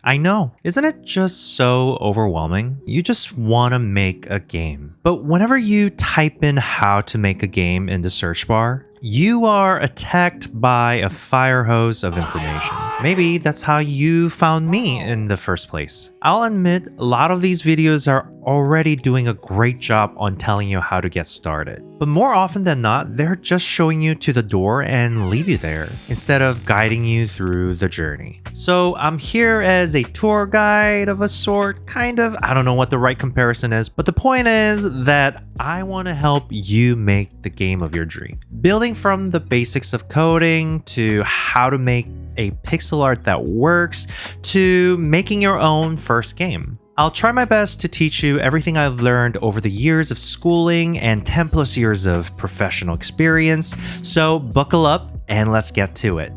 I know, isn't it just so overwhelming? You just want to make a game. But whenever you type in how to make a game in the search bar, you are attacked by a fire hose of information. Maybe that's how you found me in the first place. I'll admit, a lot of these videos are already doing a great job on telling you how to get started. But more often than not, they're just showing you to the door and leave you there, instead of guiding you through the journey. So I'm here as a tour guide of a sort, kind of. I don't know what the right comparison is, but the point is that I want to help you make the game of your dream. Building from the basics of coding to how to make a pixel art that works to making your own first game. I'll try my best to teach you everything I've learned over the years of schooling and 10 plus years of professional experience. So buckle up and let's get to it.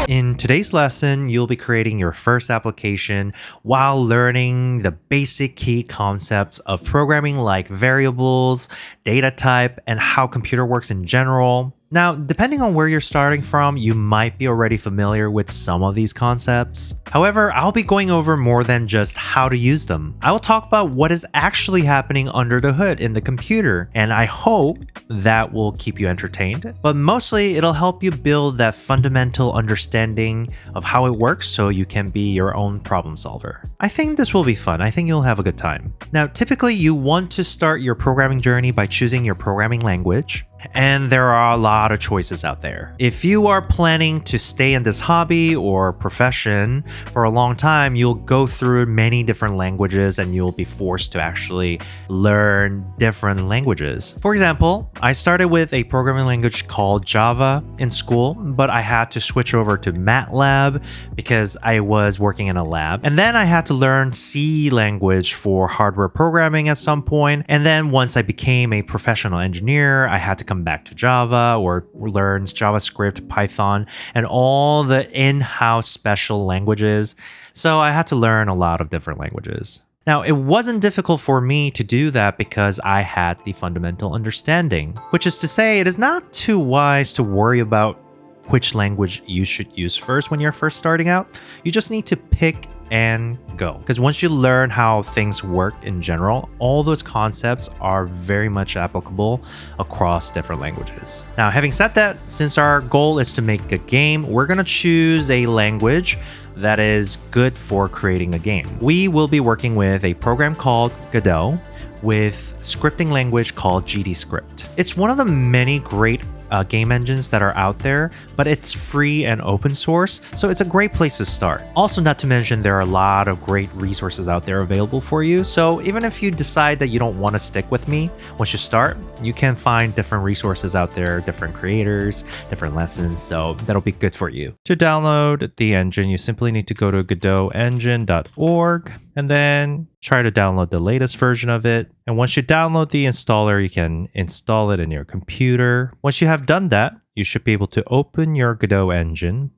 In today's lesson, you'll be creating your first application while learning the basic key concepts of programming like variables, data type, and how computer works in general. Now, depending on where you're starting from, you might be already familiar with some of these concepts. However, I'll be going over more than just how to use them. I will talk about what is actually happening under the hood in the computer, and I hope that will keep you entertained. But mostly, it'll help you build that fundamental understanding of how it works so you can be your own problem solver. I think this will be fun. I think you'll have a good time. Now, typically, you want to start your programming journey by choosing your programming language. And there are a lot of choices out there. If you are planning to stay in this hobby or profession for a long time, you'll go through many different languages and you'll be forced to actually learn different languages. For example, I started with a programming language called Java in school, but I had to switch over to MATLAB because I was working in a lab. And then I had to learn C language for hardware programming at some point. And then once I became a professional engineer, I had to come back to Java or learn JavaScript, Python, and all the in-house special languages. So I had to learn a lot of different languages. Now, it wasn't difficult for me to do that because I had the fundamental understanding, which is to say, it is not too wise to worry about which language you should use first when you're first starting out. You just need to pick and go. Because once you learn how things work in general, all those concepts are very much applicable across different languages. Now, having said that, since our goal is to make a game, we're going to choose a language that is good for creating a game. We will be working with a program called Godot with scripting language called GDScript. It's one of the many great game engines that are out there, but it's free and open source, so it's a great place to start. Also, not to mention, there are a lot of great resources out there available for you, so even if you decide that you don't want to stick with me once you start, you can find different resources out there, different creators, different lessons, so that'll be good for you. To download the engine, you simply need to go to godotengine.org and then try to download the latest version of it. And once you download the installer, you can install it in your computer. Once you have done that, you should be able to open your Godot engine.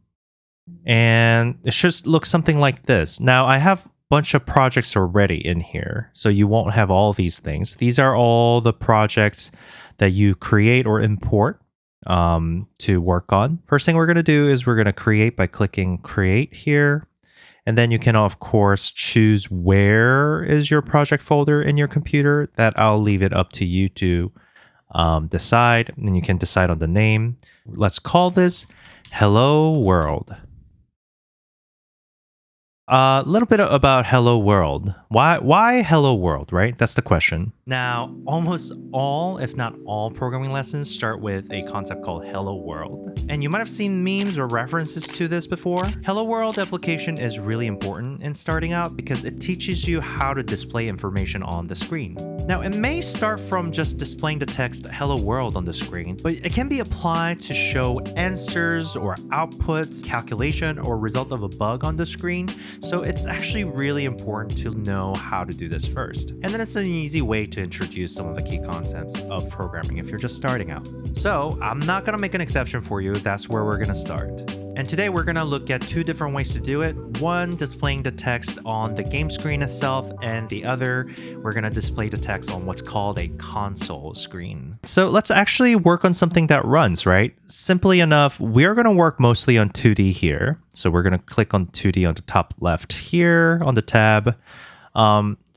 And it should look something like this. Now, I have a bunch of projects already in here, so you won't have all these things. These are all the projects that you create or import to work on. First thing we're going to do is we're going to create by clicking create here. And then you can, of course, choose where is your project folder in your computer. That I'll leave it up to you to decide. And you can decide on the name. Let's call this Hello World. A little bit about Hello World. Why Hello World, right? That's the question. Now, almost all, if not all, programming lessons start with a concept called Hello World. And you might have seen memes or references to this before. Hello World application is really important in starting out because it teaches you how to display information on the screen. Now, it may start from just displaying the text Hello World on the screen, but it can be applied to show answers or outputs, calculation, or result of a bug on the screen. So it's actually really important to know how to do this first. And then it's an easy way to introduce some of the key concepts of programming if you're just starting out. So I'm not going to make an exception for you. That's where we're going to start. And today we're going to look at two different ways to do it. One, displaying the text on the game screen itself, and the other, we're going to display the text on what's called a console screen. So let's actually work on something that runs, right? Simply enough, we're going to work mostly on 2D here. So we're going to click on 2D on the top left here on the tab.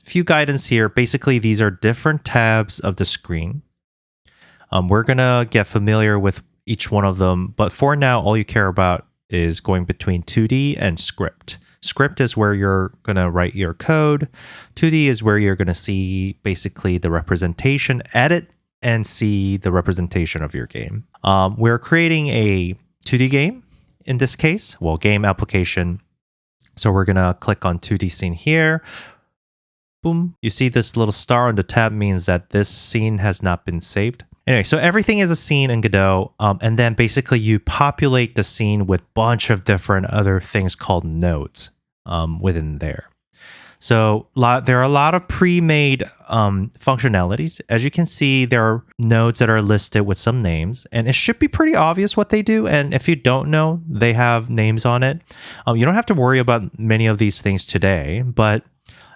Few guidance here. Basically, these are different tabs of the screen. We're going to get familiar with each one of them, but for now, all you care about is going between 2D and script. Script is where you're going to write your code. 2D is where you're going to see basically the representation, edit, and see the representation of your game. We're creating a 2D game in this case, well, game application. So we're going to click on 2D scene here. Boom. You see this little star on the tab means that this scene has not been saved. Anyway, so everything is a scene in Godot, and then basically you populate the scene with a bunch of different other things called nodes within there. So there are a lot of pre-made functionalities. As you can see, there are nodes that are listed with some names, and it should be pretty obvious what they do. And if you don't know, they have names on it. You don't have to worry about many of these things today, but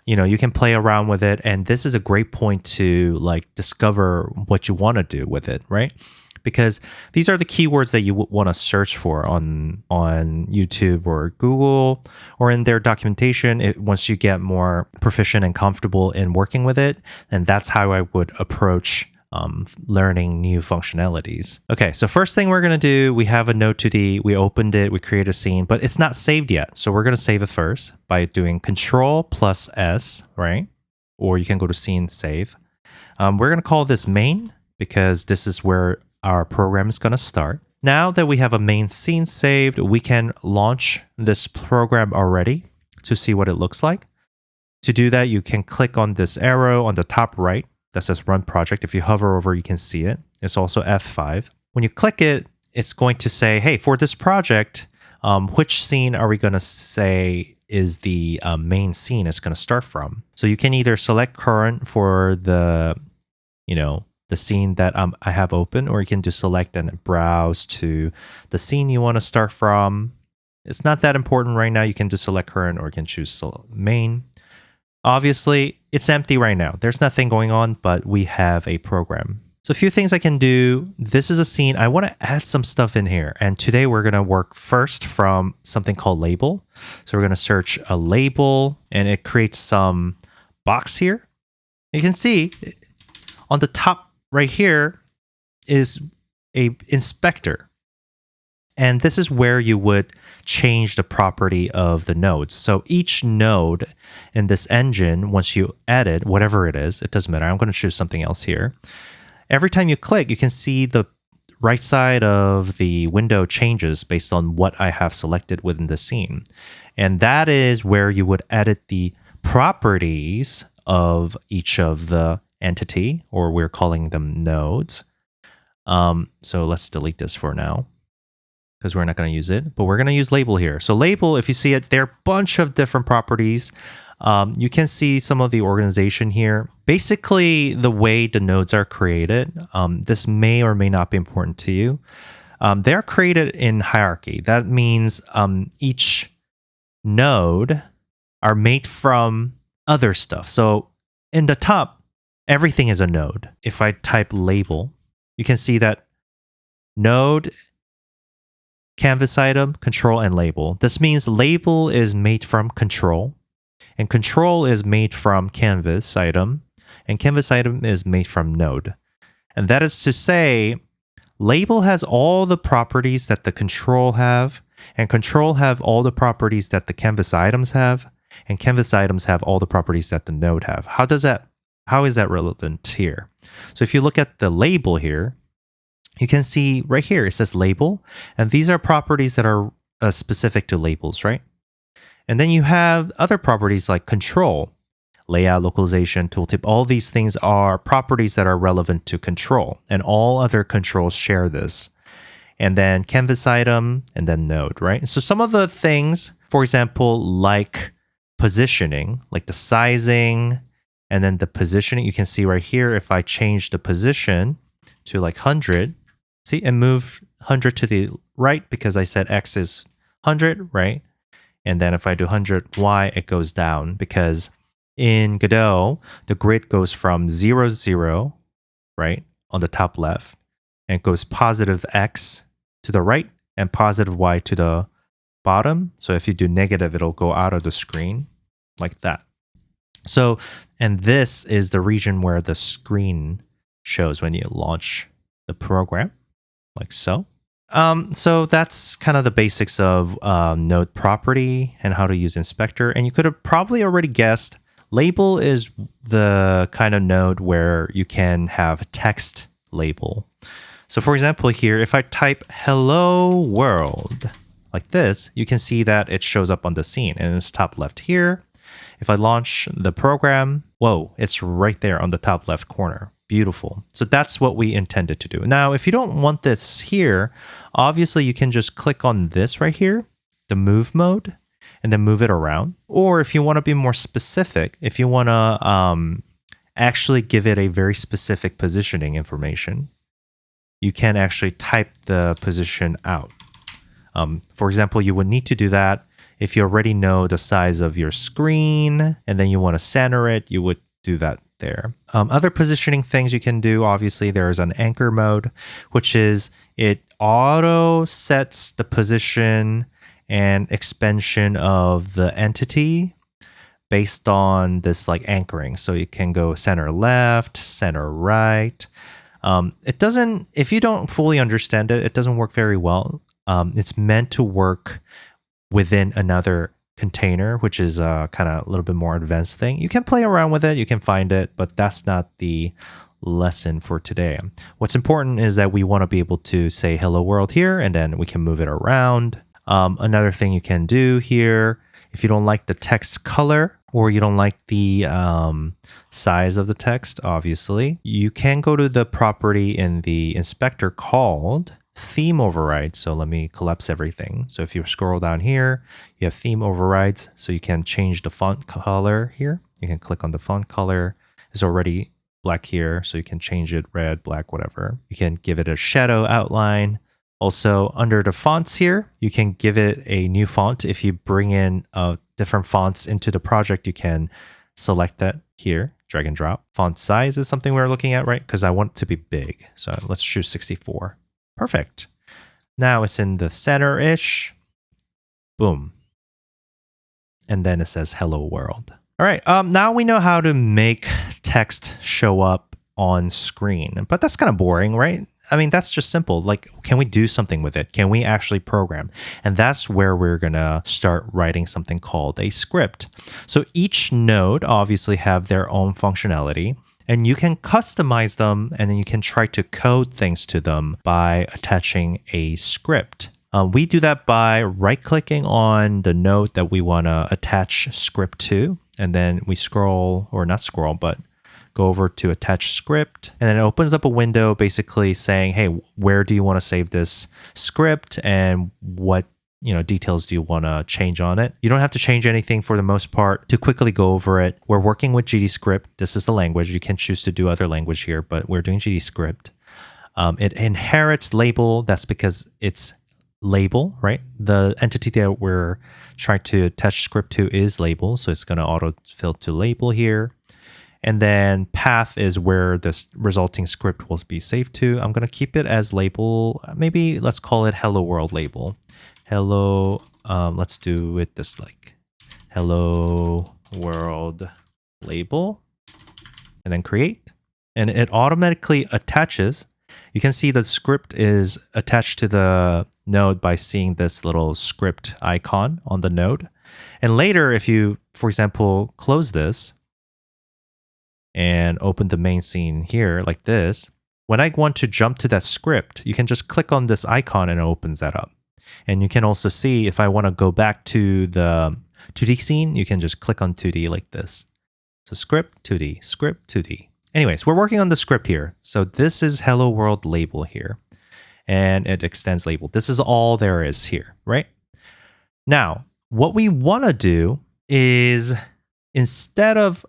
you can play around with it, and this is a great point to like discover what you want to do with it, right? Because these are the keywords that you want to search for on YouTube or Google or in their documentation. Once you get more proficient and comfortable in working with it, and that's how I would approach learning new functionalities. Okay, so first thing we're going to do, we have a Node 2D, we opened it, we create a scene, but it's not saved yet. So we're going to save it first by doing Control+S, right? Or you can go to Scene Save. We're going to call this main because this is where our program is going to start. Now that we have a main scene saved, we can launch this program already to see what it looks like. To do that, you can click on this arrow on the top right that says Run Project. If you hover over, you can see it. It's also F5. When you click it, it's going to say, hey, for this project, which scene are we going to say is the main scene it's going to start from? So you can either select current for the scene that I have open, or you can just select and browse to the scene you want to start from. It's not that important right now. You can just select current, or you can choose main. Obviously, it's empty right now. There's nothing going on, but we have a program. So a few things I can do. This is a scene. I want to add some stuff in here. And today we're going to work first from something called label. So we're going to search a label, and it creates some box here. You can see on the top right here is a inspector. And this is where you would change the property of the nodes. So each node in this engine, once you edit, whatever it is, it doesn't matter. I'm going to choose something else here. Every time you click, you can see the right side of the window changes based on what I have selected within the scene. And that is where you would edit the properties of each of the entity, or we're calling them nodes. So let's delete this for now, because we're not going to use it, but we're going to use label here. So label, if you see it, there are a bunch of different properties. You can see some of the organization here. Basically, the way the nodes are created, this may or may not be important to you. They're created in hierarchy. That means each node are made from other stuff. So in the top, everything is a node. If I type label, you can see that node, canvas item, control, and label. This means label is made from control, and control is made from canvas item, and canvas item is made from node. And that is to say, label has all the properties that the control have, and control have all the properties that the canvas items have, and canvas items have all the properties that the node have. How is that relevant here? So if you look at the label here, you can see right here, it says label, and these are properties that are specific to labels, right? And then you have other properties like control, layout, localization, tooltip. All these things are properties that are relevant to control, and all other controls share this. And then canvas item, and then node, right? So some of the things, for example, like positioning, like the sizing, and then the positioning, you can see right here, if I change the position to like 100, see, and move 100 to the right because I said X is 100, right? And then if I do 100Y, it goes down because in Godot, the grid goes from 0, 0, right, on the top left, and it goes positive X to the right and positive Y to the bottom. So if you do negative, it'll go out of the screen like that. So, and this is the region where the screen shows when you launch the program, like so. So that's kind of the basics of node property and how to use inspector. And you could have probably already guessed, label is the kind of node where you can have text label. So for example, here, if I type hello world like this, you can see that it shows up on the scene and it's top left here. If I launch the program, whoa, it's right there on the top left corner. Beautiful. So that's what we intended to do. Now, if you don't want this here, obviously you can just click on this right here, the move mode, and then move it around. Or if you want to be more specific, if you want to actually give it a very specific positioning information, you can actually type the position out. For example, you would need to do that if you already know the size of your screen and then you want to center it, you would do that there. Other positioning things you can do, obviously there's an anchor mode, which is it auto sets the position and expansion of the entity based on this like anchoring. So you can go center left, center right. It doesn't, if you don't fully understand it, it doesn't work very well. It's meant to work within another container, which is kind of a little bit more advanced thing. You can play around with it, you can find it, but that's not the lesson for today. What's important is that we want to be able to say hello world here, and then we can move it around. Another thing you can do here, if you don't like the text color or you don't like the size of the text, obviously, you can go to the property in the inspector called theme override. So let me collapse everything. So if you scroll down here, you have theme overrides. So you can change the font color here. You can click on the font color. It's already black here. So you can change it red, black, whatever. You can give it a shadow outline. Also under the fonts here, you can give it a new font. If you bring in different fonts into the project, you can select that here, drag and drop. Font size is something we're looking at, right? Because I want it to be big. So let's choose 64. Perfect. Now it's in the center-ish. Boom. And then it says hello world. All right. Now we know how to make text show up on screen, but that's kind of boring, right? I mean, that's just simple. Like, can we do something with it? Can we actually program? And that's where we're going to start writing something called a script. So each node obviously have their own functionality. And you can customize them, and then you can try to code things to them by attaching a script. We do that by right-clicking on the node that we want to attach script to, and then we scroll, or not scroll, but go over to attach script, and then it opens up a window basically saying, hey, where do you want to save this script, and what details do you want to change on it? You don't have to change anything for the most part. To quickly go over it, we're working with GDScript. This is the language. You can choose to do other language here, but we're doing GDScript. It inherits label. That's because it's label, right? The entity that we're trying to attach script to is label. So it's going to autofill to label here. And then path is where this resulting script will be saved to. I'm going to keep it as label. Maybe let's call it hello world label. Hello, let's do it this like hello world label, and then create, and it automatically attaches. You can see the script is attached to the node by seeing this little script icon on the node. And later, if you, for example, close this and open the main scene here like this, when I want to jump to that script, you can just click on this icon and it opens that up. And you can also see if I want to go back to the 2D scene, you can just click on 2D like this. So script, 2D, script, 2D. Anyways, we're working on the script here. So this is hello world label here. And it extends label. This is all there is here, right? Now, what we want to do is instead of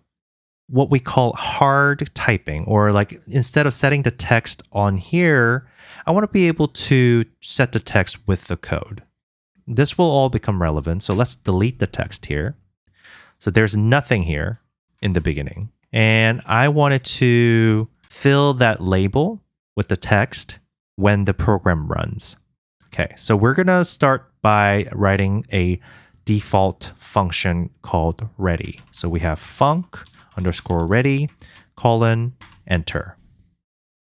what we call hard typing, or like instead of setting the text on here, I want to be able to set the text with the code. this will all become relevant. So let's delete the text here. So there's nothing here in the beginning. And I wanted to fill that label with the text when the program runs. Okay, so we're going to start by writing a default function called ready. So we have func underscore ready colon enter.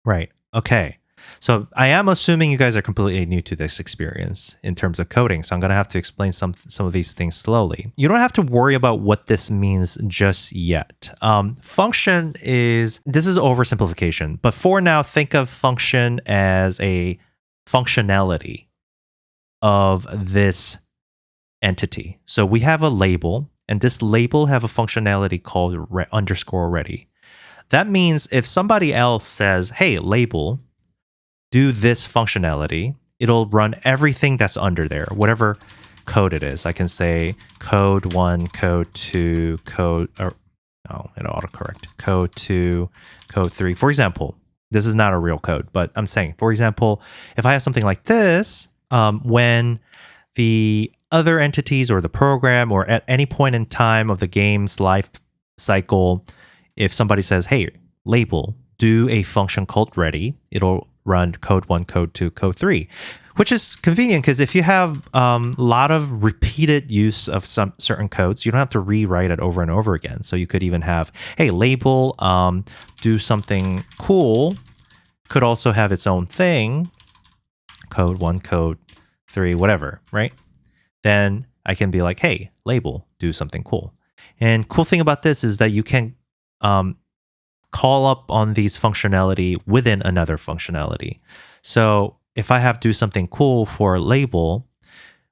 Right, okay. So I am assuming you guys are completely new to this experience in terms of coding. So I'm going to have to explain some of these things slowly. You don't have to worry about what this means just yet. Function this is oversimplification, but for now, think of function as a functionality of this entity. So we have a label, and this label have a functionality called underscore ready. That means if somebody else says, hey, label, do this functionality, it'll run everything that's under there, whatever code it is. I can say code 1, code 2, code, or no, it'll autocorrect, code 2, code 3. For example, this is not a real code, but I'm saying, for example, if I have something like this, when the other entities or the program or at any point in time of the game's life cycle, if somebody says, hey, label, do a function called ready, it'll run code 1, code 2, code 3, which is convenient because if you have a lot of repeated use of some certain codes, you don't have to rewrite it over and over again. So you could even have, hey, label, do something cool, could also have its own thing, code 1, code 3, whatever, right? Then I can be like, hey, label, do something cool. And cool thing about this is that you can call up on these functionality within another functionality. So if I have do something cool for label,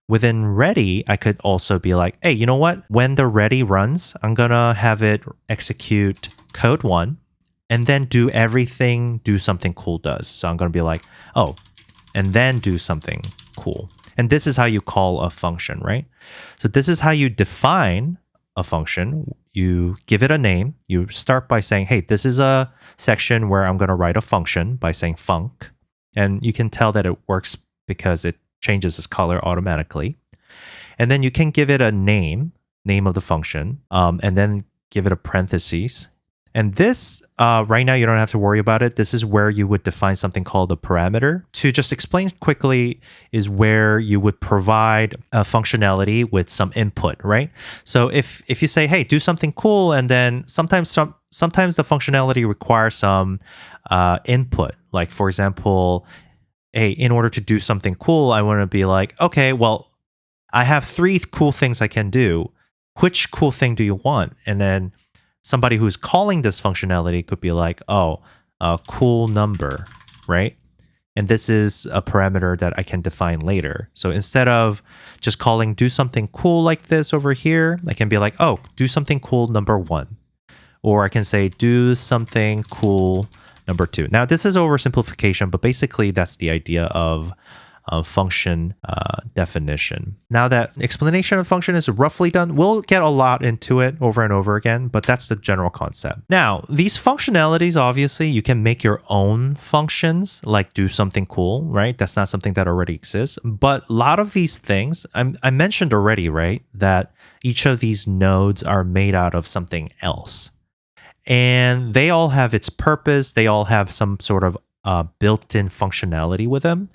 within ready, I could also be like, hey, you know what? When the ready runs, I'm going to have it execute code 1 and then do everything do something cool does. So I'm going to be like, oh, and then do something cool. And this is how you call a function, right? So this is how you define a function. You give it a name. You start by saying, hey, this is a section where I'm going to write a function by saying func. And you can tell that it works because it changes its color automatically. And then you can give it a name of the function, and then give it a parentheses. And this, right now, you don't have to worry about it. This is where you would define something called a parameter. To just explain quickly is where you would provide a functionality with some input, right? So if you say, hey, do something cool, and then sometimes the functionality requires some input. Like, for example, hey, in order to do something cool, I want to be like, okay, well, I have 3 cool things I can do. Which cool thing do you want? And then somebody who's calling this functionality could be like, oh, a cool number, right? And this is a parameter that I can define later. So instead of just calling do something cool like this over here, I can be like, oh, do something cool number 1. Or I can say do something cool number 2. Now, this is oversimplification, but basically that's the idea of function definition. Now that explanation of function is roughly done, we'll get a lot into it over and over again, but that's the general concept. Now, these functionalities, obviously, you can make your own functions, like do something cool, right? That's not something that already exists. But a lot of these things, I mentioned already, right, that each of these nodes are made out of something else. And they all have its purpose. They all have some sort of built-in functionality with them.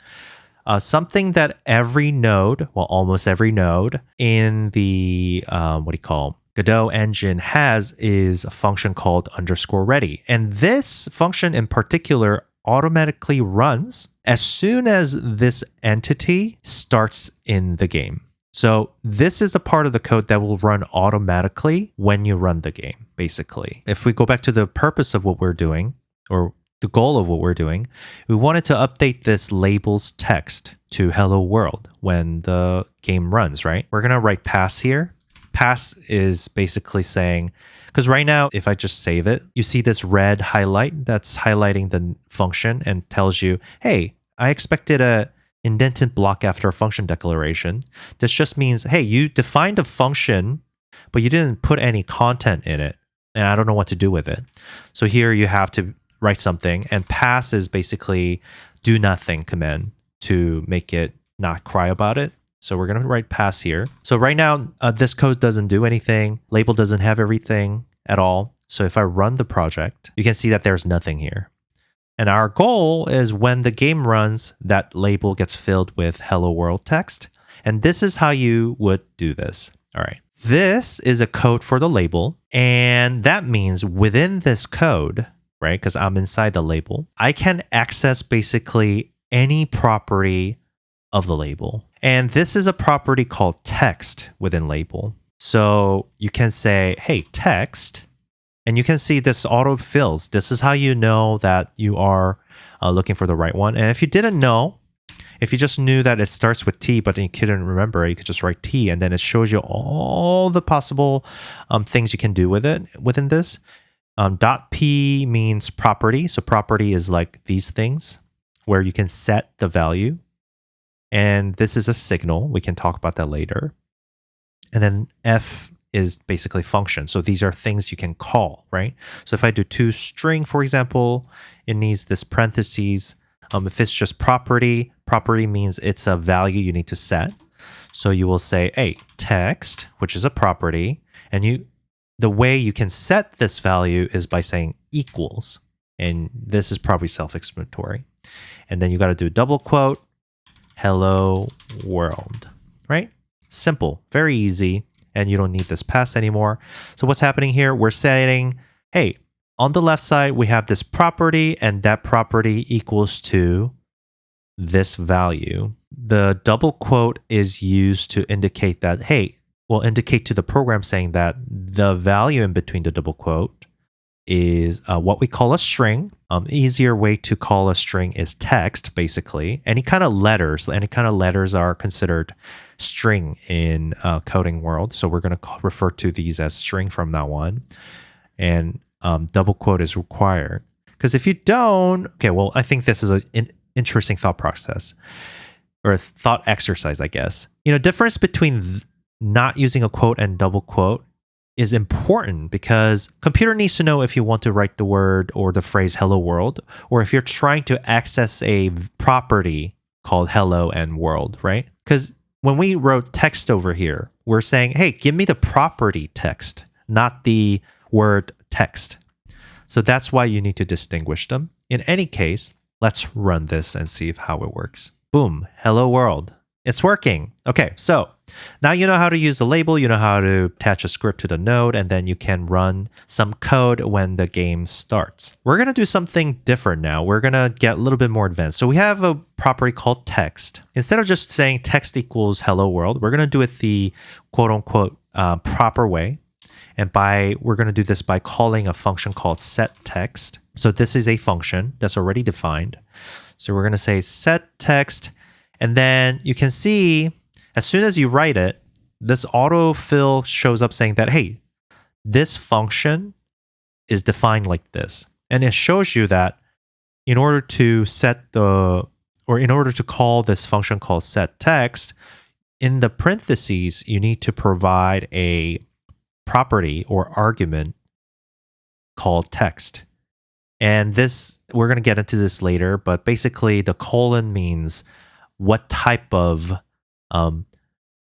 Something that every node, well, almost every node in the, Godot engine has is a function called underscore ready. And this function in particular automatically runs as soon as this entity starts in the game. So this is a part of the code that will run automatically when you run the game, basically. If we go back to the purpose of what we're doing, or the goal of what we're doing, we wanted to update this label's text to hello world when the game runs, right? We're going to write pass here. Pass is basically saying, because right now, if I just save it, you see this red highlight that's highlighting the function and tells you, hey, I expected a indented block after a function declaration. This just means, hey, you defined a function, but you didn't put any content in it, and I don't know what to do with it. So here you have to write something, and pass is basically do nothing command to make it not cry about it. So we're going to write pass here. So right now, this code doesn't do anything. Label doesn't have everything at all. So if I run the project, you can see that there's nothing here. And our goal is when the game runs, that label gets filled with hello world text. And this is how you would do this. All right. This is a code for the label. And that means within this code, right, because I'm inside the label, I can access basically any property of the label. And this is a property called text within label. So you can say, hey, text. And you can see this auto fills. This is how you know that you are looking for the right one. And if you didn't know, if you just knew that it starts with T, but you couldn't remember, you could just write T, and then it shows you all the possible things you can do with it within this. .p means property. So property is like these things where you can set the value. And this is a signal. We can talk about that later. And then f is basically function. So these are things you can call, right? So if I do toString, for example, it needs this parentheses. If it's just property means it's a value you need to set. So you will say, hey, text, which is a property. And the way you can set this value is by saying equals. And this is probably self-explanatory. And then you got to do double quote, hello world, right? Simple, very easy. And you don't need this pass anymore. So what's happening here? We're saying, hey, on the left side, we have this property, and that property equals to this value. The double quote is used to indicate that, hey, will indicate to the program saying that the value in between the double quote is what we call a string. Easier way to call a string is text, basically. Any kind of letters are considered string in coding world. So we're going to refer to these as string from now on. And double quote is required. Because if you don't, okay, well, I think this is an interesting thought process or a thought exercise, I guess. Difference between not using a quote and double quote is important because computer needs to know if you want to write the word or the phrase hello world, or if you're trying to access a property called hello and world, right? Because when we wrote text over here, we're saying, hey, give me the property text, not the word text. So that's why you need to distinguish them. In any case, let's run this and see how it works. Boom, hello world. It's working. Okay, so now you know how to use the label, you know how to attach a script to the node, and then you can run some code when the game starts. We're going to do something different now. We're going to get a little bit more advanced. So we have a property called text. Instead of just saying text equals hello world, we're going to do it the quote unquote proper way. And we're going to do this by calling a function called setText. So this is a function that's already defined. So we're going to say setText. And then you can see, as soon as you write it, this autofill shows up saying that, hey, this function is defined like this. And it shows you that in order to call this function called setText, in the parentheses, you need to provide a property or argument called text. And this, we're going to get into this later, but basically the colon means what type of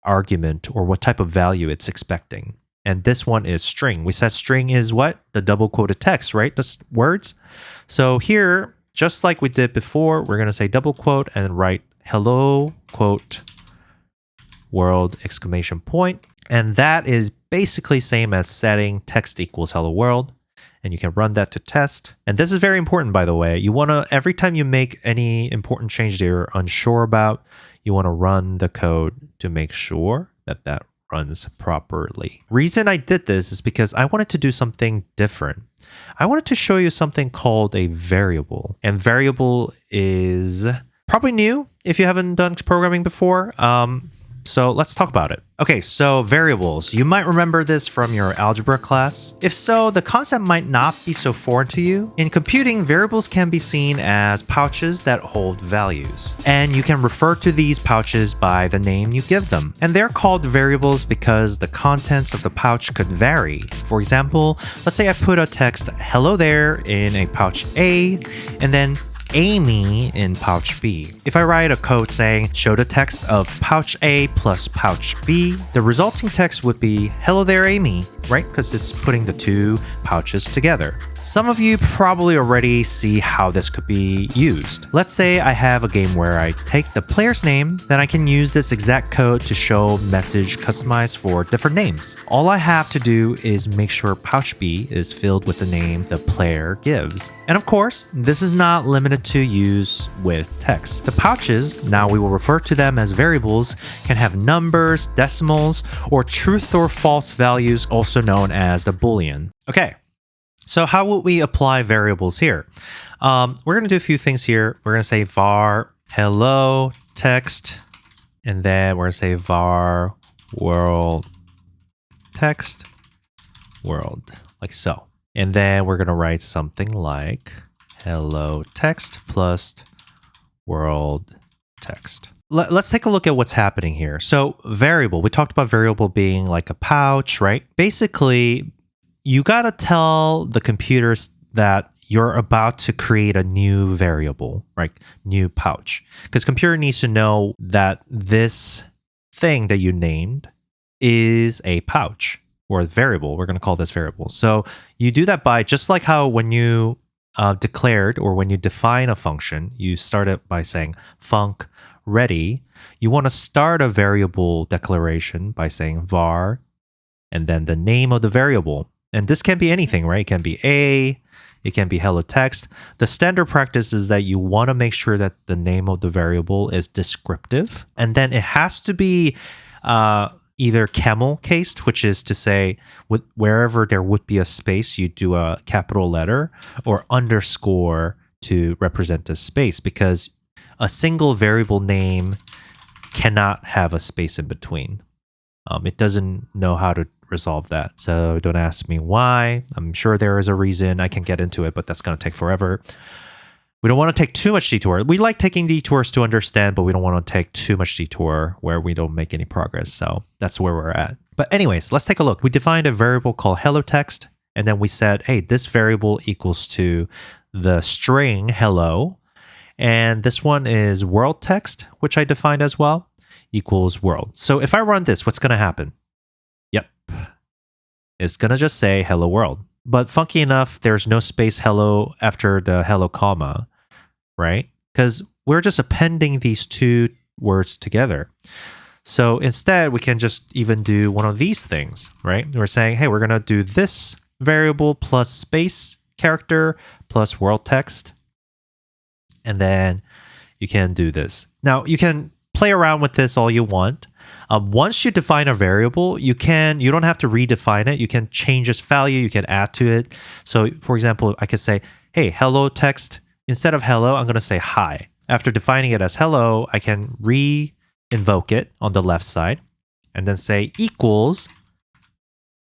argument or what type of value it's expecting. And this one is string. We said string is what? The double quoted text, right? The words. So here, just like we did before, we're going to say double quote and write hello quote world exclamation point. And that is basically same as setting text equals hello world. And you can run that to test. And this is very important, by the way. You want to, every time you make any important change that you're unsure about, you want to run the code to make sure that that runs properly. Reason I did this is because I wanted to do something different. I wanted to show you something called a variable. And variable is probably new if you haven't done programming before. So let's talk about it. Okay, so variables. You might remember this from your algebra class. If so, the concept might not be so foreign to you. In computing, variables can be seen as pouches that hold values. And you can refer to these pouches by the name you give them. And they're called variables because the contents of the pouch could vary. For example, let's say I put a text hello there in a pouch A, and then Amy in pouch B. If I write a code saying show the text of pouch A plus pouch B, the resulting text would be hello there Amy, right? Because it's putting the two pouches together. Some of you probably already see how this could be used. Let's say I have a game where I take the player's name, then I can use this exact code to show message customized for different names. All I have to do is make sure pouch B is filled with the name the player gives. And of course, this is not limited to use with text. The pouches, now we will refer to them as variables, can have numbers, decimals, or truth or false values, also known as the boolean. Okay, so how would we apply variables here? We're going to do a few things here. We're going to say var hello text, and then we're going to say var world text world, like so. And then we're going to write something like hello text plus world text. Let's take a look at what's happening here. So variable, we talked about variable being like a pouch, right? Basically, you got to tell the computers that you're about to create a new variable, right? New pouch. Because computer needs to know that this thing that you named is a pouch or a variable. We're going to call this variable. So you do that by just like how when you declared or when you define a function, you start it by saying func ready. You want to start a variable declaration by saying var and then the name of the variable. And this can be anything, right? It can be A, it can be hello text. The standard practice is that you want to make sure that the name of the variable is descriptive. And then it has to be either camel cased, which is to say wherever there would be a space, you do a capital letter, or underscore to represent the space, because a single variable name cannot have a space in between. It doesn't know how to resolve that. So don't ask me why. I'm sure there is a reason. I can get into it, but that's going to take forever. We don't want to take too much detour. We like taking detours to understand, but we don't want to take too much detour where we don't make any progress. So that's where we're at. But anyways, let's take a look. We defined a variable called hello text, and then we said, hey, this variable equals to the string hello. And this one is world text, which I defined as well, equals world. So if I run this, what's going to happen? Yep. It's going to just say hello world. But funky enough, there's no space hello after the hello comma, right? Because we're just appending these two words together. So instead, we can just even do one of these things, right? We're saying, hey, we're going to do this variable plus space character plus world text. And then you can do this. Now, you can play around with this all you want. Once you define a variable, you don't have to redefine it. You can change its value. You can add to it. So for example, I could say, hey, hello text. Instead of hello, I'm going to say hi. After defining it as hello, I can re-invoke it on the left side and then say equals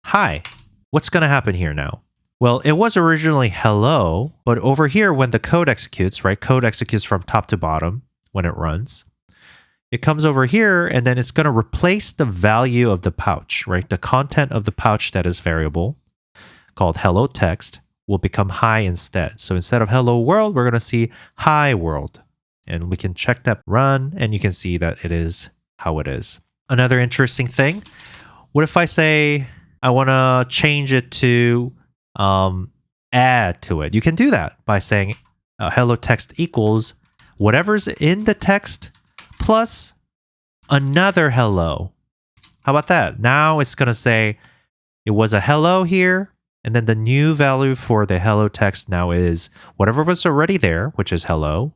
hi. What's going to happen here now? Well, it was originally hello, but over here when the code executes, right? Code executes from top to bottom when it runs. It comes over here and then it's going to replace the value of the pouch, right? The content of the pouch that is variable called hello text will become hi instead. So instead of hello world, we're going to see hi world. And we can check that run and you can see that it is how it is. Another interesting thing, what if I say I want to change it to add to it? You can do that by saying hello text equals whatever's in the text plus another hello. How about that? Now it's going to say it was a hello here, and then the new value for the hello text now is whatever was already there, which is hello,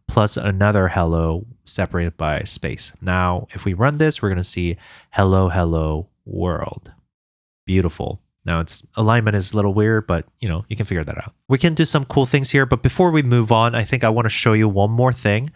plus another hello separated by space. Now, if we run this, we're going to see hello, hello world. Beautiful. Now, its alignment is a little weird, but you can figure that out. We can do some cool things here, but before we move on, I think I want to show you one more thing.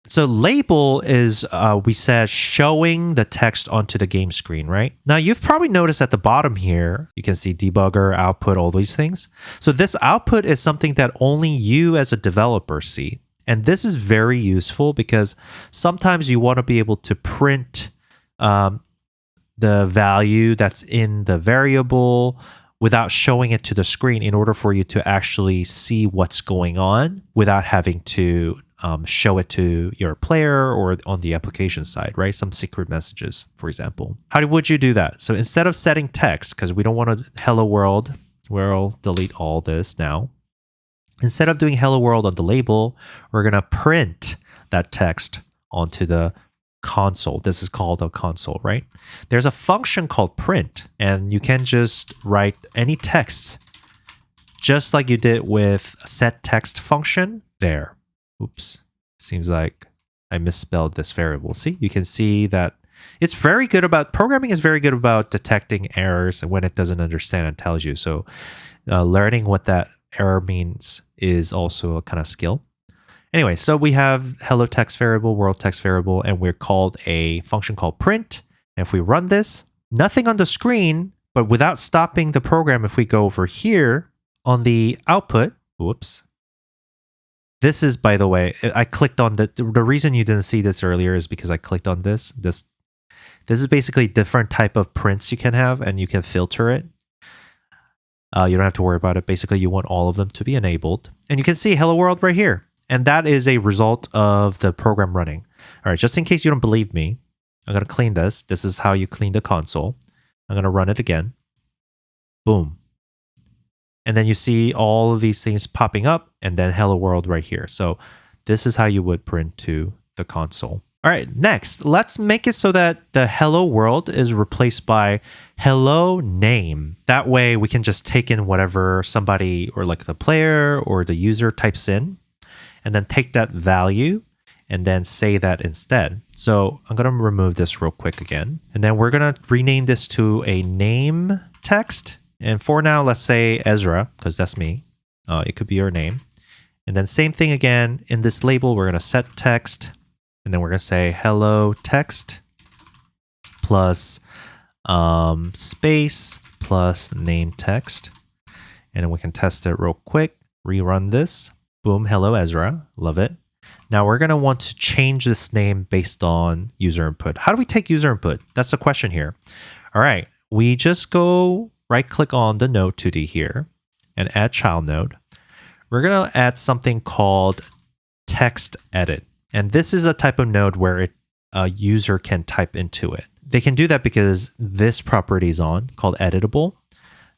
So label is, we said, showing the text onto the game screen, right? Now, you've probably noticed at the bottom here, you can see debugger, output, all these things. So this output is something that only you as a developer see. And this is very useful because sometimes you want to be able to print the value that's in the variable without showing it to the screen in order for you to actually see what's going on without having to show it to your player or on the application side, right? Some secret messages, for example. How would you do that? So instead of setting text, because we don't want to hello world, we'll delete all this now. Instead of doing hello world on the label, we're going to print that text onto the console. This is called a console, right? There's a function called print, and you can just write any text just like you did with set text function there. Oops, seems like I misspelled this variable. See, you can see that it's very good about, programming is very good about detecting errors when it doesn't understand and tells you. So learning what that error means is also a kind of skill. Anyway, so we have hello text variable, world text variable, and we're called a function called print. And if we run this, nothing on the screen, but without stopping the program, if we go over here on the output, whoops. This is, by the way, I clicked on the reason you didn't see this earlier is because I clicked on this. This is basically different type of prints you can have, and you can filter it. You don't have to worry about it. Basically, you want all of them to be enabled. And you can see hello world right here. And that is a result of the program running. All right, just in case you don't believe me, I'm going to clean this. This is how you clean the console. I'm going to run it again. Boom. And then you see all of these things popping up and then hello world right here. So this is how you would print to the console. All right, next, let's make it so that the hello world is replaced by hello name. That way we can just take in whatever somebody or like the player or the user types in and then take that value and then say that instead. So I'm going to remove this real quick again. And then we're going to rename this to a name text. And for now, let's say Ezra, because that's me. It could be your name. And then same thing again. In this label, we're going to set text. And then we're going to say hello text plus space plus name text. And then we can test it real quick. Rerun this. Boom, hello Ezra. Love it. Now we're going to want to change this name based on user input. How do we take user input? That's the question here. All right, we just go right click on the node 2D here and add child node. We're going to add something called text edit. And this is a type of node where a user can type into it. They can do that because this property is on called editable.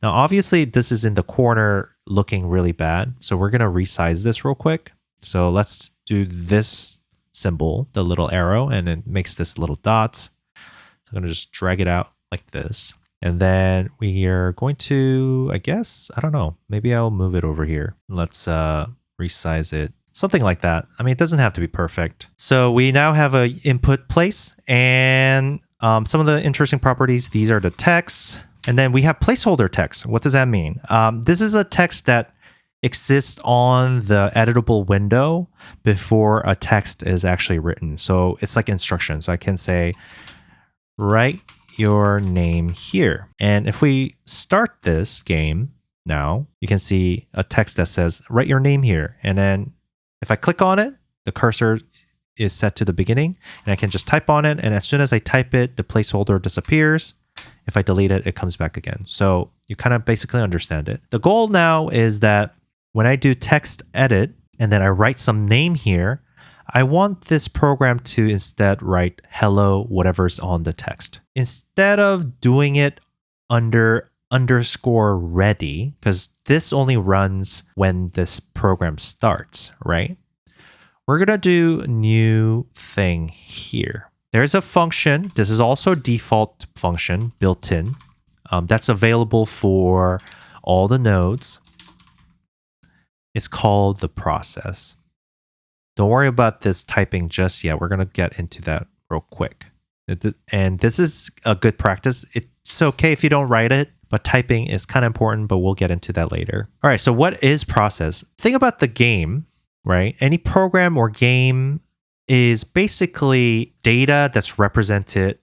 Now, obviously, this is in the corner looking really bad. So we're going to resize this real quick. So let's do this symbol, the little arrow, and it makes this little dots. So I'm going to just drag it out like this. And then we are going to, I guess, I don't know, maybe I'll move it over here. Let's resize it. Something like that. I mean, it doesn't have to be perfect. So we now have a input place and some of the interesting properties. These are the texts. And then we have placeholder text. What does that mean? This is a text that exists on the editable window before a text is actually written. So it's like instructions. So I can say, write your name here. And if we start this game now, you can see a text that says, write your name here. And then if I click on it, the cursor is set to the beginning and I can just type on it. And as soon as I type it, the placeholder disappears. If I delete it, it comes back again. So you kind of basically understand it. The goal now is that when I do text edit and then I write some name here, I want this program to instead write hello, whatever's on the text. Instead of doing it under underscore ready, because this only runs when this program starts, right? We're going to do a new thing here. There's a function. This is also a default function built in that's available for all the nodes. It's called the process. Don't worry about this typing just yet. We're going to get into that real quick. And this is a good practice. It's okay if you don't write it, but typing is kind of important, but we'll get into that later. All right, so what is process? Think about the game, right? Any program or game is basically data that's represented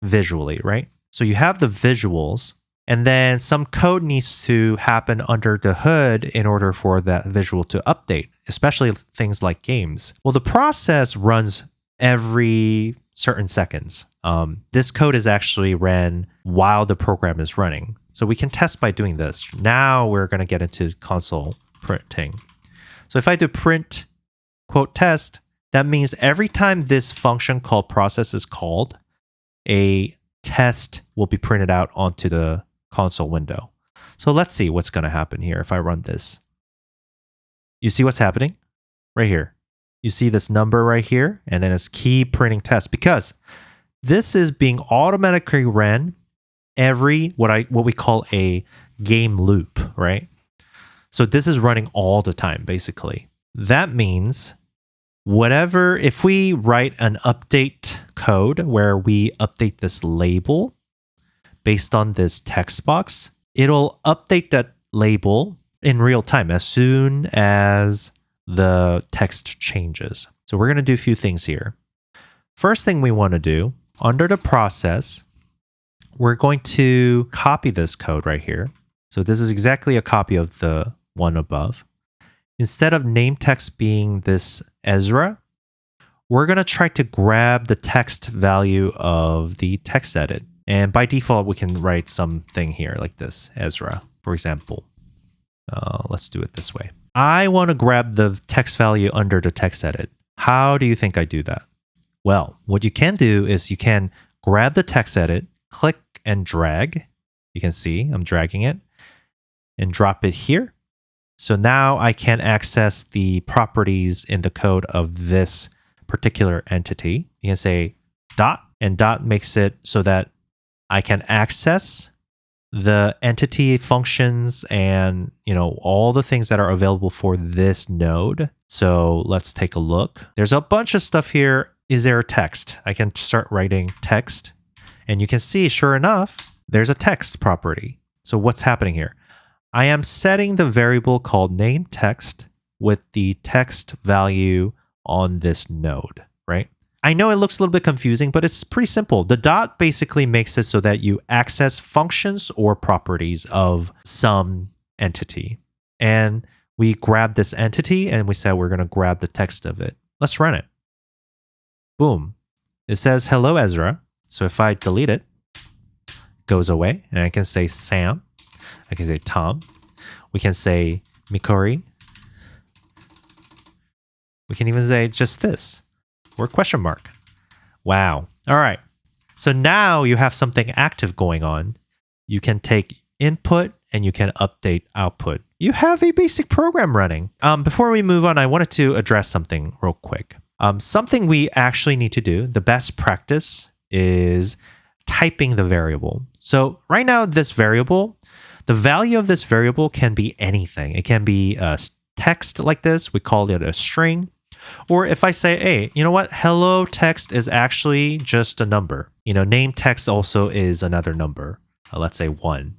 visually, right? So you have the visuals, and then some code needs to happen under the hood in order for that visual to update, especially things like games. Well, the process runs every certain seconds. This code is actually ran while the program is running. So we can test by doing this. Now we're going to get into console printing. So if I do print quote test, that means every time this function called process is called, a test will be printed out onto the console window. So let's see what's going to happen here if I run this. You see what's happening? Right here. You see this number right here, and then it's keep printing test because this is being automatically ran every what we call a game loop, right? So this is running all the time, basically. That means whatever, if we write an update code where we update this label based on this text box, it'll update that label in real time as soon as the text changes. So we're going to do a few things here. First thing we want to do, under the process, we're going to copy this code right here. So this is exactly a copy of the one above. Instead of name text being this Ezra, we're going to try to grab the text value of the text edit. And by default, we can write something here like this, Ezra, for example. Let's do it this way. I want to grab the text value under the text edit. How do you think I do that? Well, what you can do is you can grab the text edit, click and drag. You can see I'm dragging it and drop it here. So now I can access the properties in the code of this particular entity. You can say dot, and dot makes it so that I can access the entity functions and, all the things that are available for this node. So let's take a look. There's a bunch of stuff here. Is there a text? I can start writing text, and you can see, sure enough, there's a text property. So what's happening here? I am setting the variable called name text with the text value on this node, right? I know it looks a little bit confusing, but it's pretty simple. The dot basically makes it so that you access functions or properties of some entity. And we grab this entity and we said we're going to grab the text of it. Let's run it. Boom. It says, hello, Ezra. So if I delete it, it goes away. And I can say Sam. I can say Tom. We can say Mikori. We can even say just this or question mark. Wow. All right. So now you have something active going on. You can take input and you can update output. You have a basic program running. Before we move on, I wanted to address something real quick. Something we actually need to do, the best practice is typing the variable. So right now, this variable, the value of this variable can be anything. It can be a text like this. We call it a string. Or if I say, hey, you know what? Hello text is actually just a number. Name text also is another number. Let's say 1.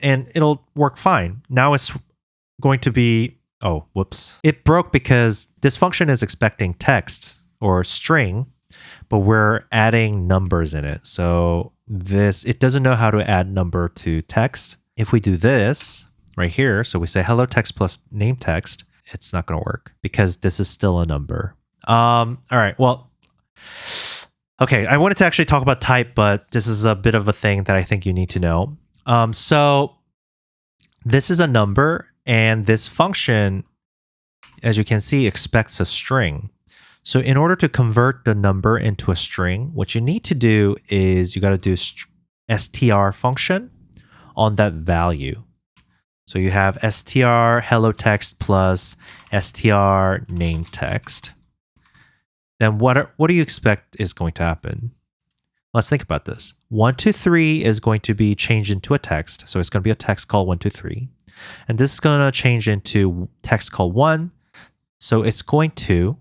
And it'll work fine. Now it's going to be, oh, whoops. It broke because this function is expecting text or string, but we're adding numbers in it. So it doesn't know how to add number to text. If we do this right here, so we say hello text plus name text, it's not going to work because this is still a number. All right. Well, okay. I wanted to actually talk about type, but this is a bit of a thing that I think you need to know. So this is a number, and this function, as you can see, expects a string. So in order to convert the number into a string, what you need to do is you got to do str function on that value. So you have str hello text plus str name text. Then what do you expect is going to happen? Let's think about this. 123 is going to be changed into a text. So it's going to be a text called 123. And this is going to change into text called 1. So it's going to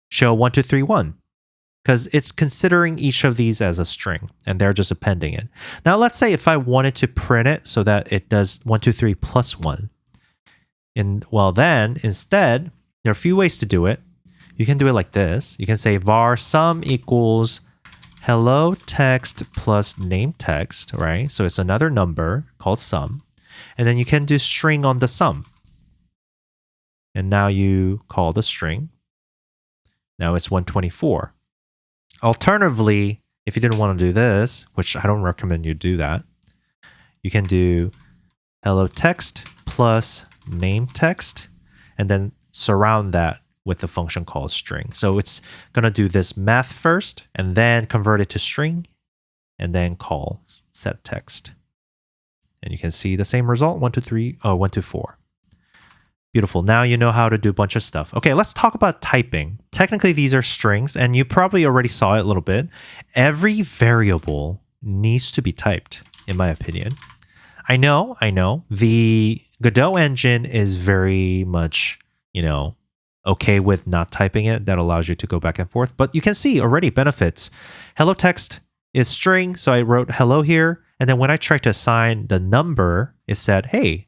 show 1231 because it's considering each of these as a string and they're just appending it. Now, let's say if I wanted to print it so that it does 123 plus 1. Then instead, there are a few ways to do it. You can do it like this. You can say var sum equals hello text plus name text, right? So it's another number called sum. And then you can do string on the sum. And now you call the string. Now it's 124. Alternatively, if you didn't want to do this, which I don't recommend you do that, you can do hello text plus name text, and then surround that with the function called string. So it's going to do this math first, and then convert it to string, and then call set text. And you can see the same result, 1, 2, 3, 1, 2, 4. Beautiful. Now you know how to do a bunch of stuff. Okay, let's talk about typing. Technically, these are strings, and you probably already saw it a little bit. Every variable needs to be typed, in my opinion. I know. The Godot engine is very much, okay with not typing it. That allows you to go back and forth. But you can see already benefits. Hello text is string, so I wrote hello here. And then when I tried to assign the number, it said, hey,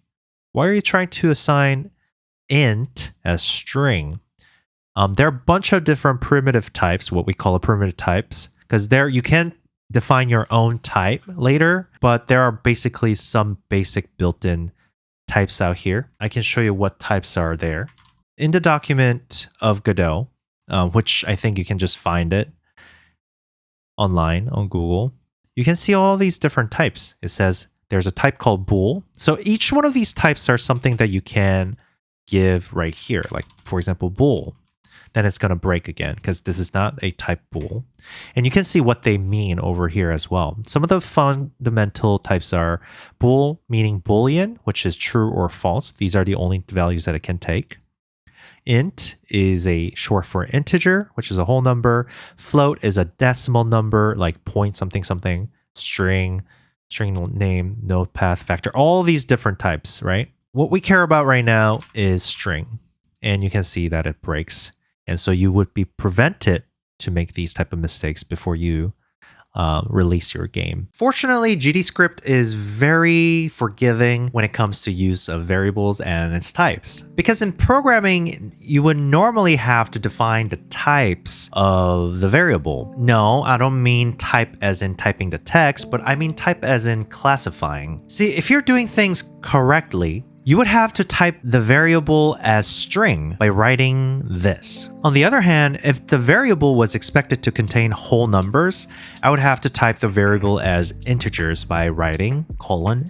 why are you trying to assign int as string? There are a bunch of different primitive types, what we call a primitive types, because there you can define your own type later, but there are basically some basic built-in types out here. I can show you what types are there. In the document of Godot, which I think you can just find it online on Google, you can see all these different types. It says there's a type called bool. So each one of these types are something that you can give right here. Like, for example, bool. Then it's going to break again because this is not a type bool. And you can see what they mean over here as well. Some of the fundamental types are bool, meaning boolean, which is true or false. These are the only values that it can take. Int is a short for integer, which is a whole number. Float is a decimal number, like point something something. String name, node path, factor, all these different types, right? What we care about right now is string. And you can see that it breaks. And so you would be prevented to make these type of mistakes before you release your game. Fortunately, GDScript is very forgiving when it comes to use of variables and its types. Because in programming, you would normally have to define the types of the variable. No, I don't mean type as in typing the text, but I mean type as in classifying. See, if you're doing things correctly, you would have to type the variable as string by writing this. On the other hand, if the variable was expected to contain whole numbers, I would have to type the variable as integers by writing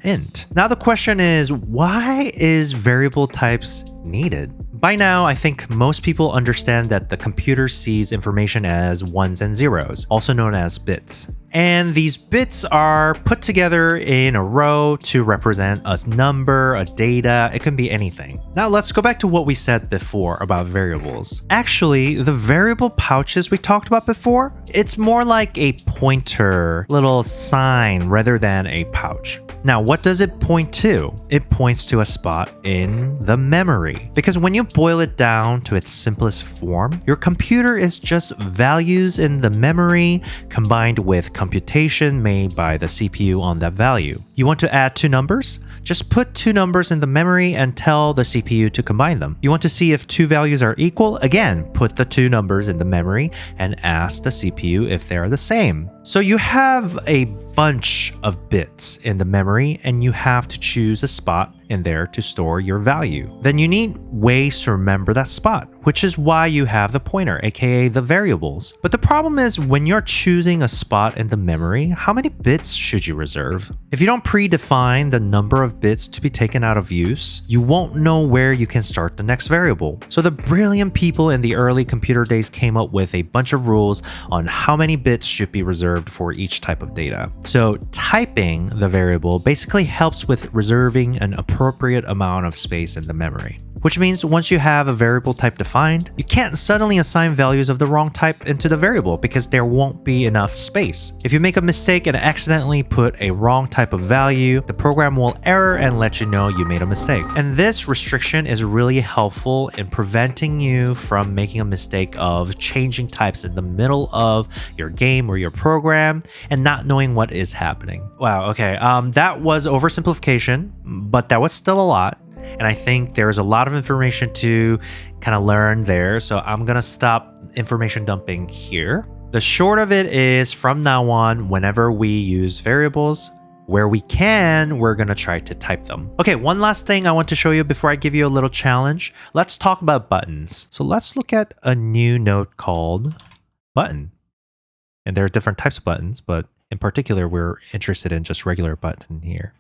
:int. Now the question is, why is variable types needed? By now, I think most people understand that the computer sees information as ones and zeros, also known as bits. And these bits are put together in a row to represent a number, a data, it can be anything. Now let's go back to what we said before about variables. Actually, the variable pouches we talked about before, it's more like a pointer, little sign rather than a pouch. Now, what does it point to? It points to a spot in the memory. Because when you boil it down to its simplest form, your computer is just values in the memory combined with computation made by the CPU on that value. You want to add two numbers? Just put two numbers in the memory and tell the CPU to combine them. You want to see if two values are equal? Again, put the two numbers in the memory and ask the CPU if they're the same. So you have a bunch of bits in the memory and you have to choose a spot in there to store your value. Then you need ways to remember that spot, which is why you have the pointer, aka the variables. But the problem is when you're choosing a spot in the memory, how many bits should you reserve? If you don't predefine the number of bits to be taken out of use, you won't know where you can start the next variable. So the brilliant people in the early computer days came up with a bunch of rules on how many bits should be reserved for each type of data. So typing the variable basically helps with reserving an appropriate amount of space in the memory. Which means once you have a variable type defined, you can't suddenly assign values of the wrong type into the variable because there won't be enough space. If you make a mistake and accidentally put a wrong type of value, the program will error and let you know you made a mistake. And this restriction is really helpful in preventing you from making a mistake of changing types in the middle of your game or your program and not knowing what is happening. Wow, okay, that was oversimplification, but that was still a lot. And I think there's a lot of information to kind of learn there. So I'm going to stop information dumping here. The short of it is from now on, whenever we use variables, where we can, we're going to try to type them. Okay, one last thing I want to show you before I give you a little challenge. Let's talk about buttons. So let's look at a new node called button. And there are different types of buttons, but in particular, we're interested in just regular button here.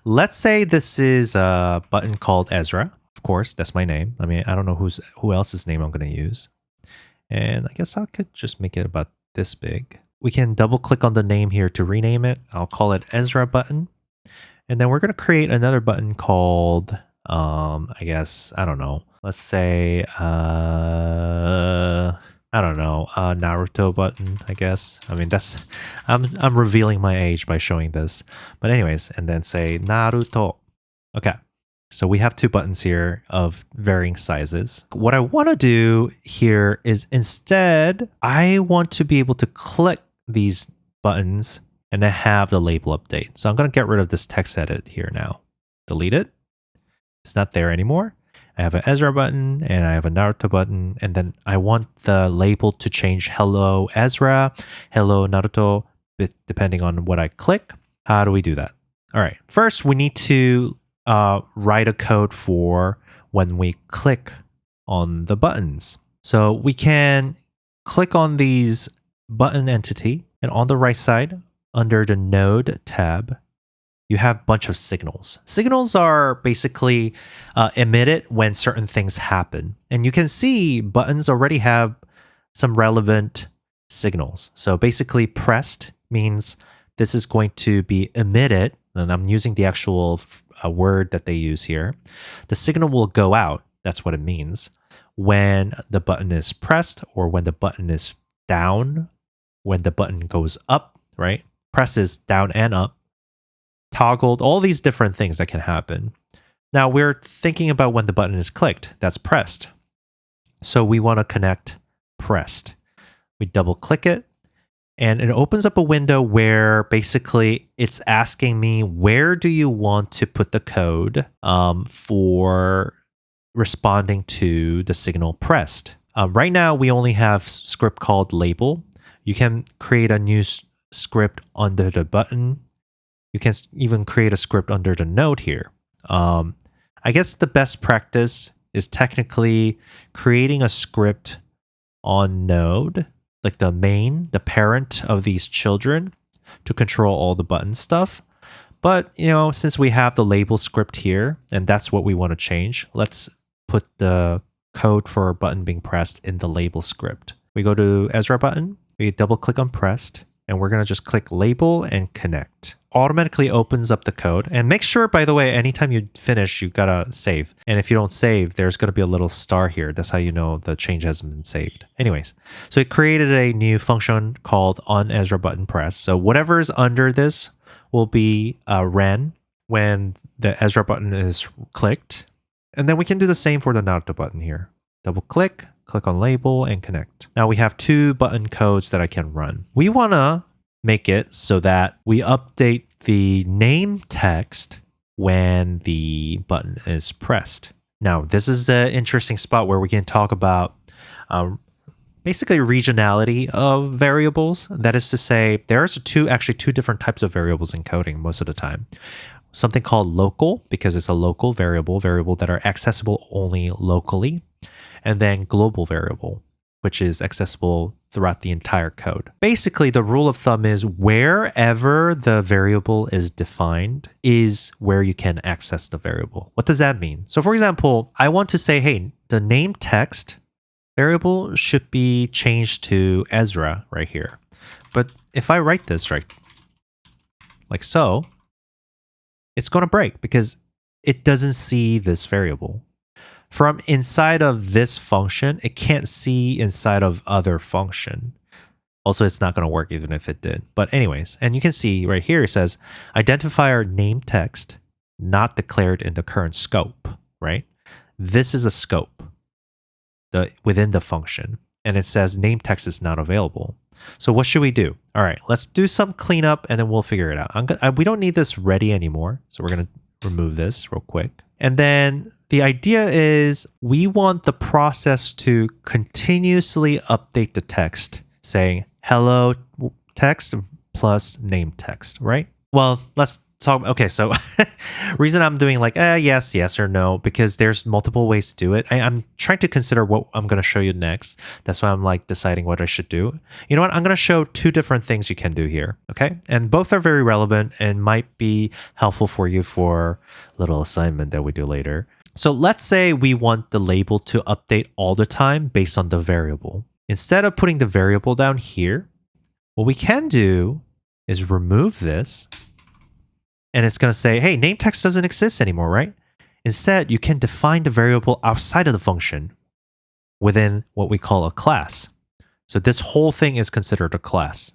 Let's say this is a button called Ezra. Of course, that's my name. I mean, I don't know who else's name I'm going to use. And I guess I could just make it about this big. We can double click on the name here to rename it. I'll call it Ezra button. And then we're going to create another button called, I guess, I don't know. Let's say, I don't know, Naruto button, I guess. I mean, I'm revealing my age by showing this. But anyways, and then say Naruto. Okay. So we have two buttons here of varying sizes. What I want to do here is instead, I want to be able to click these buttons and then have the label update. So I'm going to get rid of this text edit here now. Delete it. It's not there anymore. I have an Ezra button and I have a Naruto button. And then I want the label to change hello Ezra, hello Naruto, depending on what I click. How do we do that? All right. First, we need to write a code for when we click on the buttons. So we can click on these button entity, and on the right side under the node tab, you have a bunch of signals. Signals are basically emitted when certain things happen. And you can see buttons already have some relevant signals. So basically pressed means this is going to be emitted, and I'm using the actual word that they use here. The signal will go out, that's what it means, when the button is pressed or when the button is down, when the button goes up, right? Presses down and up, toggled, all these different things that can happen. Now we're thinking about when the button is clicked, that's pressed. So we want to connect pressed. We double click it, and it opens up a window where basically it's asking me, where do you want to put the code for responding to the signal pressed? Right now, we only have a script called label. You can create a new script under the button. You can even create a script under the node here. I guess the best practice is technically creating a script on node, like the main, the parent of these children, to control all the button stuff. But, you know, since we have the label script here, and that's what we want to change, let's put the code for a button being pressed in the label script. We go to Ezra button, we double click on pressed, and we're going to just click label and connect. Automatically opens up the code. And make sure, by the way, anytime you finish, you gotta save. And if you don't save, there's gonna be a little star here. That's how you know the change hasn't been saved. Anyways, so it created a new function called on Ezra button press. So whatever is under this will be ran when the Ezra button is clicked. And then we can do the same for the Naruto button here. Double click, click on label, and connect. Now we have two button codes that I can run. We wanna make it so that we update the name text when the button is pressed. Now, this is an interesting spot where we can talk about basically regionality of variables. That is to say, there's actually two different types of variables in coding most of the time. Something called local, because it's a local variable that are accessible only locally, and then global variable, which is accessible throughout the entire code. Basically, the rule of thumb is wherever the variable is defined is where you can access the variable. What does that mean? So for example, I want to say, hey, the name text variable should be changed to Ezra right here. But if I write this right, like so, it's going to break because it doesn't see this variable. From inside of this function, it can't see inside of other function. Also, it's not going to work even if it did. But anyways, and you can see right here, it says identifier name text not declared in the current scope, right? This is a scope within the function. And it says name text is not available. So what should we do? All right, let's do some cleanup and then we'll figure it out. We don't need this ready anymore. So we're going to remove this real quick. And then the idea is we want the process to continuously update the text saying hello text plus name text, right? Well, let's talk. Okay, so reason I'm doing like yes, yes or no, because there's multiple ways to do it. I'm trying to consider what I'm going to show you next. That's why I'm like deciding what I should do. You know what? I'm going to show two different things you can do here. Okay, and both are very relevant and might be helpful for you for a little assignment that we do later. So let's say we want the label to update all the time based on the variable. Instead of putting the variable down here, what we can do is remove this, and it's going to say, hey, name text doesn't exist anymore, right? Instead, you can define the variable outside of the function within what we call a class. So this whole thing is considered a class.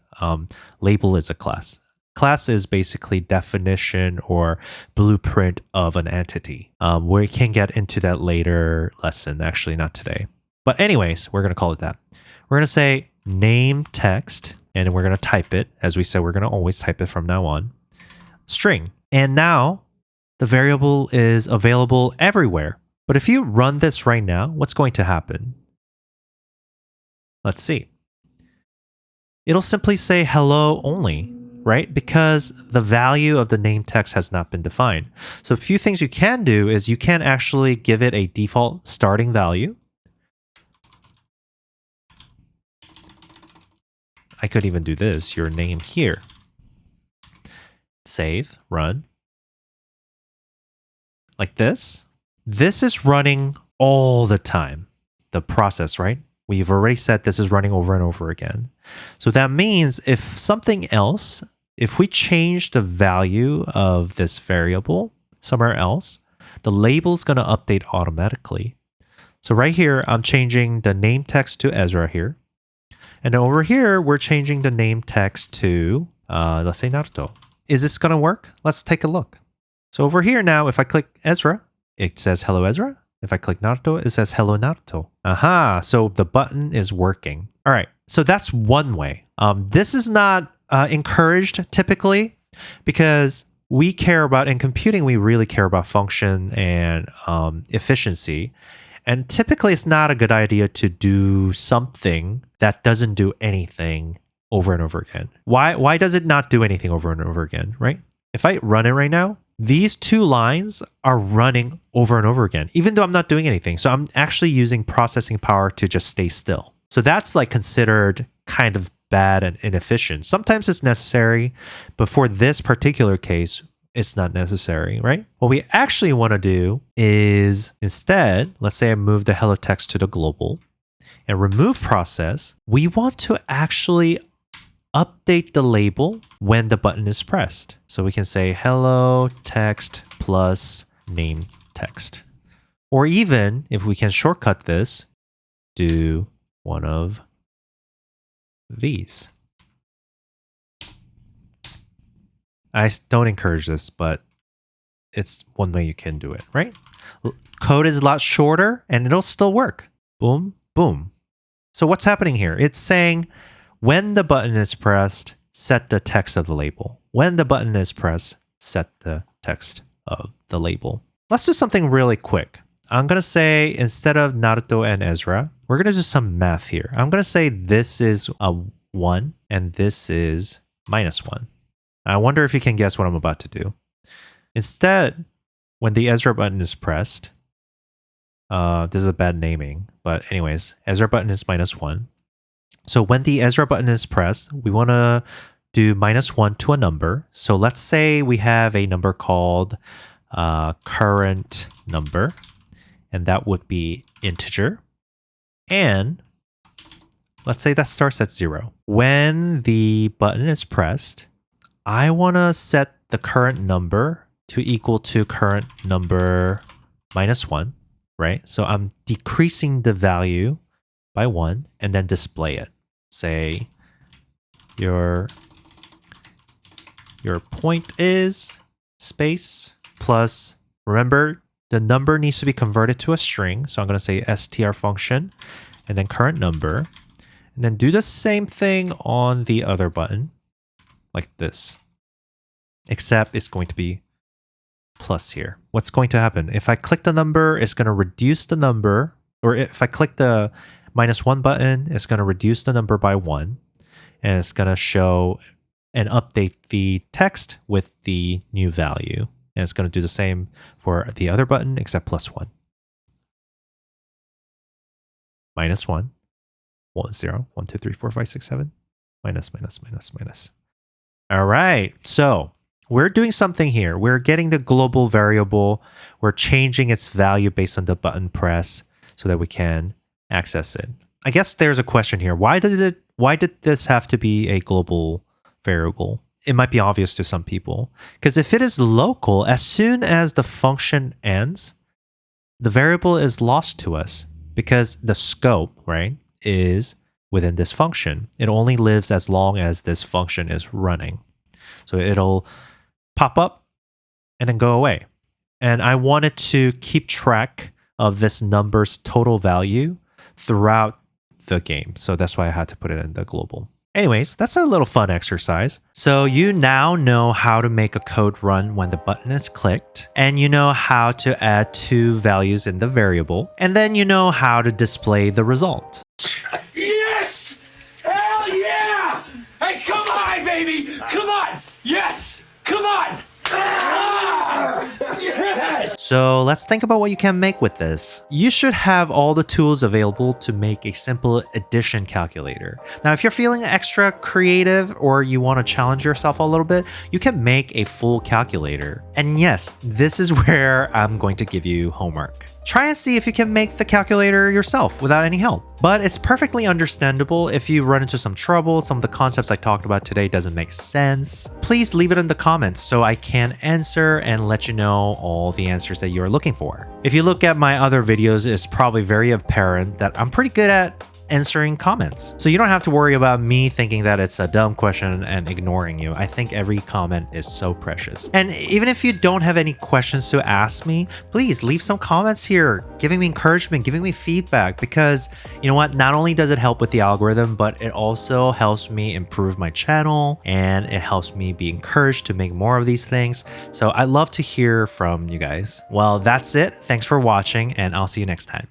Label is a class. Class is basically definition or blueprint of an entity. We can get into that later lesson, actually not today. But anyways, we're going to call it that. We're going to say name text, and we're going to type it. As we said, we're going to always type it from now on. String. And now the variable is available everywhere. But if you run this right now, what's going to happen? Let's see. It'll simply say hello only, right? Because the value of the name text has not been defined. So a few things you can do is you can actually give it a default starting value. I could even do this, your name here. Save, run. Like this. This is running all the time. The process, right? We've already said this is running over and over again. So that means if something else, if we change the value of this variable somewhere else, the label is going to update automatically. So right here, I'm changing the name text to Ezra here. And over here, we're changing the name text to, let's say Naruto. Is this going to work? Let's take a look. So over here now, if I click Ezra, it says hello Ezra. If I click Naruto, it says hello Naruto. Aha, so the button is working. All right, so that's one way. This is not encouraged typically because we care about, in computing, we really care about function and efficiency. And typically it's not a good idea to do something that doesn't do anything over and over again. Why does it not do anything over and over again, right? If I run it right now, these two lines are running over and over again, even though I'm not doing anything. So I'm actually using processing power to just stay still. So that's like considered kind of bad and inefficient. Sometimes it's necessary, but for this particular case, it's not necessary, right? What we actually want to do is instead, let's say I move the hello text to the global and remove process. We want to actually update the label when the button is pressed. So we can say hello text plus name text. Or even if we can shortcut this, do one of these. I don't encourage this, but it's one way you can do it, right? Code is a lot shorter and it'll still work. Boom, boom. So what's happening here? It's saying when the button is pressed, set the text of the label. When the button is pressed, set the text of the label. Let's do something really quick. I'm going to say instead of Naruto and Ezra, we're going to do some math here. I'm going to say this is a 1 and this is -1. I wonder if you can guess what I'm about to do. Instead, when the Ezra button is pressed, this is a bad naming, but anyways, Ezra button is -1. So when the Ezra button is pressed, we want to do -1 to a number. So let's say we have a number called current number, and that would be integer. And let's say that starts at 0. When the button is pressed, I want to set the current number to equal to current number -1, right? So I'm decreasing the value by 1 and then display it. Say your point is space plus, remember the number needs to be converted to a string. So I'm going to say str function and then current number, and then do the same thing on the other button like this, except it's going to be plus here. What's going to happen? If I click the number, it's going to reduce the number, or if I click the -1 button, it's going to reduce the number by 1, and it's going to show and update the text with the new value. And it's going to do the same for the other button except +1. -1. 1, 0. 1, 2, 3, 4, 5, 6, 7. Minus, minus, minus, minus. All right. So we're doing something here. We're getting the global variable. We're changing its value based on the button press so that we can access it. I guess there's a question here. Why did this have to be a global variable? It might be obvious to some people. Because if it is local, as soon as the function ends, the variable is lost to us because the scope, right, is within this function. It only lives as long as this function is running. So it'll pop up and then go away. And I wanted to keep track of this number's total value throughout the game. So that's why I had to put it in the global. Anyways, that's a little fun exercise. So you now know how to make a code run when the button is clicked, and you know how to add 2 values in the variable, and then you know how to display the result. Yes! Hell yeah! Hey, come on, baby! Come on! Yes! Come on! Yes! So let's think about what you can make with this. You should have all the tools available to make a simple addition calculator. Now, if you're feeling extra creative or you want to challenge yourself a little bit, you can make a full calculator. And yes, this is where I'm going to give you homework. Try and see if you can make the calculator yourself without any help. But it's perfectly understandable if you run into some trouble, some of the concepts I talked about today doesn't make sense. Please leave it in the comments so I can answer and let you know all the answers that you're looking for. If you look at my other videos, it's probably very apparent that I'm pretty good at answering comments. So you don't have to worry about me thinking that it's a dumb question and ignoring you. I think every comment is so precious. And even if you don't have any questions to ask me, please leave some comments here, giving me encouragement, giving me feedback, because you know what? Not only does it help with the algorithm, but it also helps me improve my channel and it helps me be encouraged to make more of these things. So I'd love to hear from you guys. Well, that's it. Thanks for watching and I'll see you next time.